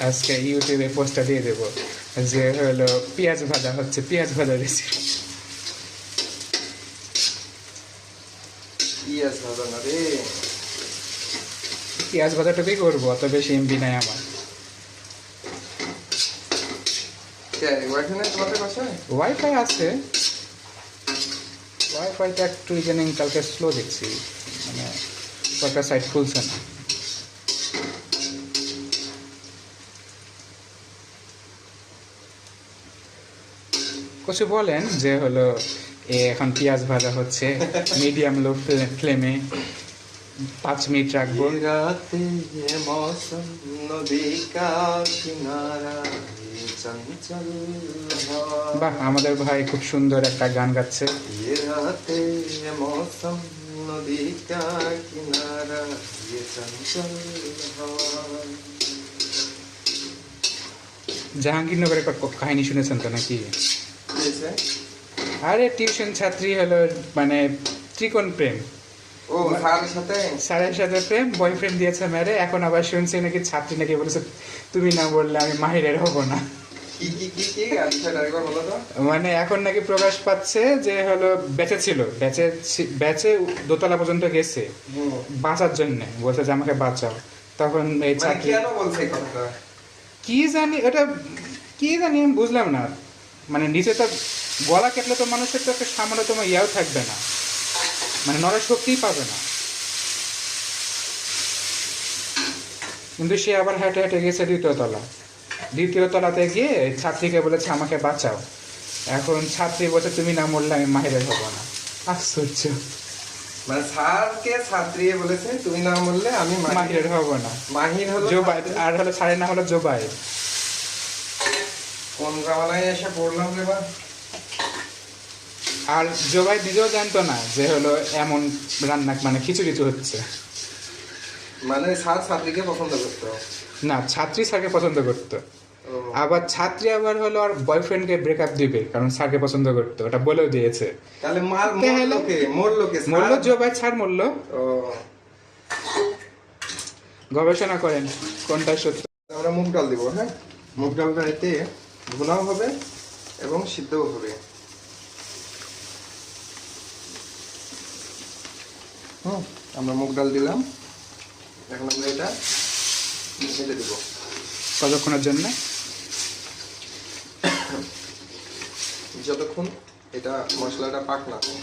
আজকে ইউটিউবে পোস্টটা দিয়ে দেবো যে হলো পেঁয়াজ ভাজা হচ্ছে, পেঁয়াজ ভাজা রেসিপি। পেঁয়াজ ভাজা না রে, পেঁয়াজ ভাজাটুকুই করবো, অত বেশি এমবি নাই আমার। তোমাদের বাসায় ওয়াইফাই আছে, ওয়াইফাইটা একটু ইদানিং কালকে স্লো দেখছি, মানে কয়েকটা সাইট খুলছে না। কিছু বলেন যে হলো এখন পেঁয়াজ ভাজা হচ্ছে মিডিয়াম লো ফ্লেমে 5 মিনিট রাখবো। রাতে মৌসম নদী কা কিনারা চঞ্চল হাওয়া। বাহ, আমাদের ভাই খুব সুন্দর একটা গান গাচ্ছে। ये राते मौसम नदी का किनारा ये चंचल हवा। জাহাঙ্গীরনগরের একটা কাহিনী শুনেছেন তো নাকি? जैसे আরে টিউশন ছাত্রী হলো মানে ত্রিকোণ প্রেম, ও স্যারের সাথে স্যারের সাথে প্রেম, বয়ফ্রেন্ড দিয়েছে মেরে, এখন আবার শুনছি নাকি ছাত্রী নাকি বলেছে তুমি না বললে আমি মাহিরের হব না। কি কি কি কি আচ্ছা একবার বলো তো। মানে এখন নাকি প্রকাশ পাচ্ছে যে হলো বেঁচে ছিল, বেঁচে দোতলা পর্যন্ত গেছে বাঁচার জন্য, বলছে যে আমাকে বাঁচাও। তখন এই মানে ছাত্রী কেন বলছে এই কথাটা? কি জানি ওটা, কি জানি আমি বুঝলাম না। মানে নিচে তো গলা কেটলে তো মানুষের তো একটা সামান্যতম ইয়াও থাকবে না, মানে নড়ার শক্তিই পাবে না। কিন্তু সে আবার হেঁটে হেঁটে গেছে দ্বিতীয় তলাতে গিয়ে ছাত্রীকে বলেছে আমাকে বাঁচাও। এখন ছাত্রী বলছে তুমি না মরলে আমি মাহিরের হব না। আশ্চর্য। মানে স্যারকে ছাত্রী বলেছে তুমি না বললে আমি মাহিরের হব না। মাহির হলো জোবাই, আর হলো সাড়ে না হলো জোবাই। কোন জামানায় এসে পড়লাম রে বা। আর জোবাই নিজেও জানতো না যে হলো এমন রান্না মানে খিচুড়ি হচ্ছে। মানে স্যার ছাত্রীকে পছন্দ করতো না, ছাত্রী স্যারকে পছন্দ করতো। ও, আবার ছাত্রী আবার হলো আর বয়ফ্রেন্ডকে ব্রেকআপ দিবে কারণ স্যারকে পছন্দ করতো, ওটা বলেও দিয়েছে। তাহলে তাহলে মরলোকে মরলো জোবাই, ছাড় মরলো। ও, গবেষণা করেন কোনটা সত্য। আমরা মুগ ডাল দিব। হ্যাঁ, মুগ ডালটা এতে ভুনাও হবে এবং সিদ্ধও হবে। আমরা মুগ ডাল দিলাম, এখন আমরা এটা ঢেলে দেব। কতক্ষণের জন্য? যতক্ষণ এটা মশলাটা পাক না হয়।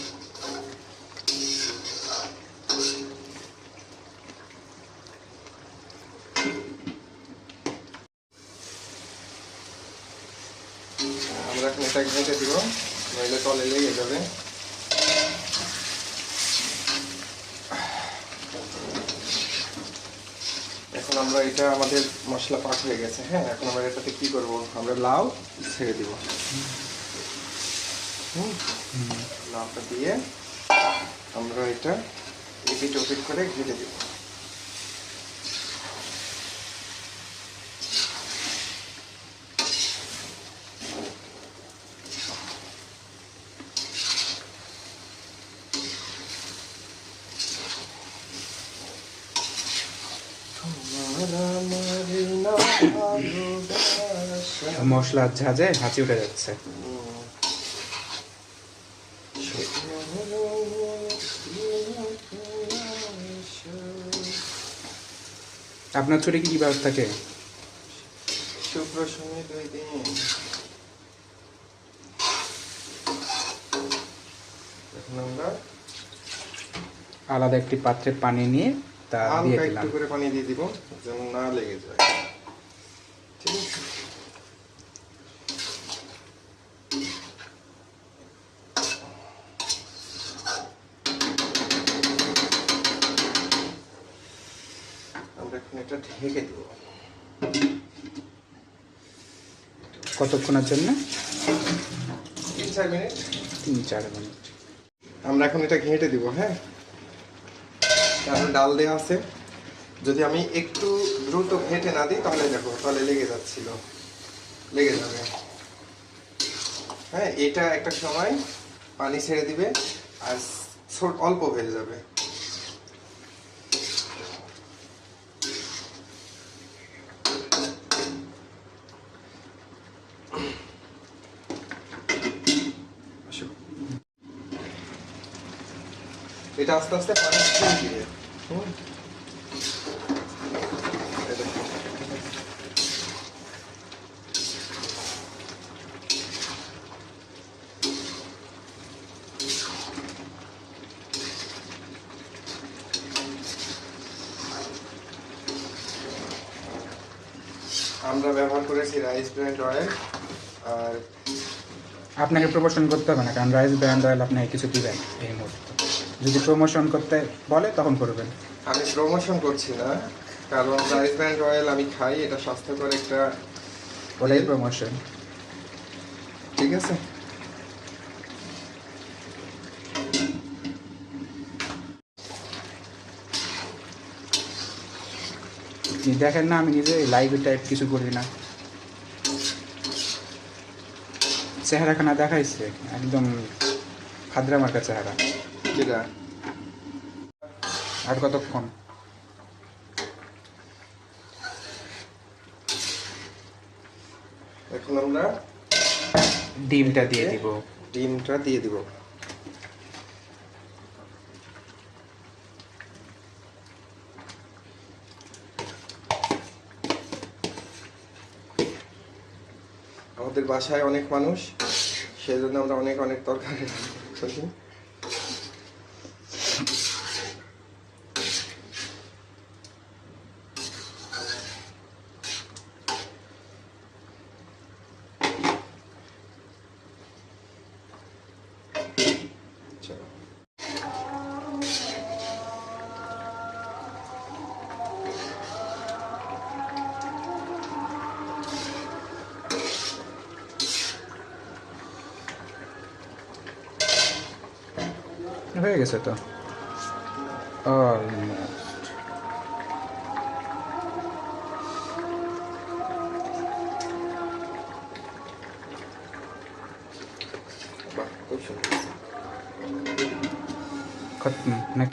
আমরা এখন এটা ঘেঁটে দিব, নইলে তলে লেগে যাবে। এখন আমরা এটা আমাদের মশলা পাক হয়ে গেছে। হ্যাঁ, এখন আমরা এটাতে কি করব, আমরা লাউ ছেড়ে দিব। লাউটা দিয়ে আমরা এটা এপিট ওপিট করে ঘেটে দিব। মশলার ঝাঁজে হাঁচি উঠে যাচ্ছে। আপনার ছুটি কি বার থাকে? শুক্র শনি 2 দিন। এখন আমরা আলাদা একটি পাত্রে পানি নিয়ে তা দিয়ে হালকা দিলাম। একটু করে পানি দিয়ে দিব যেন না লেগে যায়। ঠিক আছে, আমরা এখন এটা ঢেকে দেব। কতক্ষণের জন্য? 3-4 মিনিট। 3-4 মিনিট। আমরা এখন এটা ঘেঁটে দিব। হ্যাঁ, কারণ ডাল দেওয়া আছে, যদি আমি একটু দ্রুত ঘেঁটে না দিই তাহলে দেখো তাহলে লেগে যাচ্ছিল, লেগে যাবে। হ্যাঁ, এটা একটা সময় পানি ছেড়ে দিবে আর অল্প হয়ে যাবে। এটা আস্তে আস্তে পানি ছেড়ে দিবে। হুম। এই দেখো। আমরা ব্যবহার করেছি রাইস ব্র্যান্ড অয়েল। আর আপনাকে প্রমোশন করতে হবে না, কারণ রাইস ব্র্যান্ড অয়েল আপনাকে কিছু দিবেন এই মুহূর্তে। যদি প্রমোশন করতে বলে তখন করবেন। আমি প্রমোশন করছি না, কারণ রাইস ব্র্যান্ড অয়েল আমি খাই, এটা স্বাস্থ্যকর একটা ওটাই তেল। প্রমোশন। ঠিক আছে। আপনি দেখেন না, আমি নিজে লাইভ টাইপ কিছু করি না। চেহারাখানা দেখাইছে একদম ফাদরা মার্কা চেহারা। যেটা আর কতক্ষণ? এখন আমরা ডিমটা দিয়ে দিব। ডিমটা দিয়ে দিব। আমাদের বাসায় অনেক মানুষ, সেজন্য আমরা অনেক অনেক তরকারি করি। চলো। হয়ে গেছে তো অলমোস্ট। বাহ, খুব সুন্দর। খতম নাকি?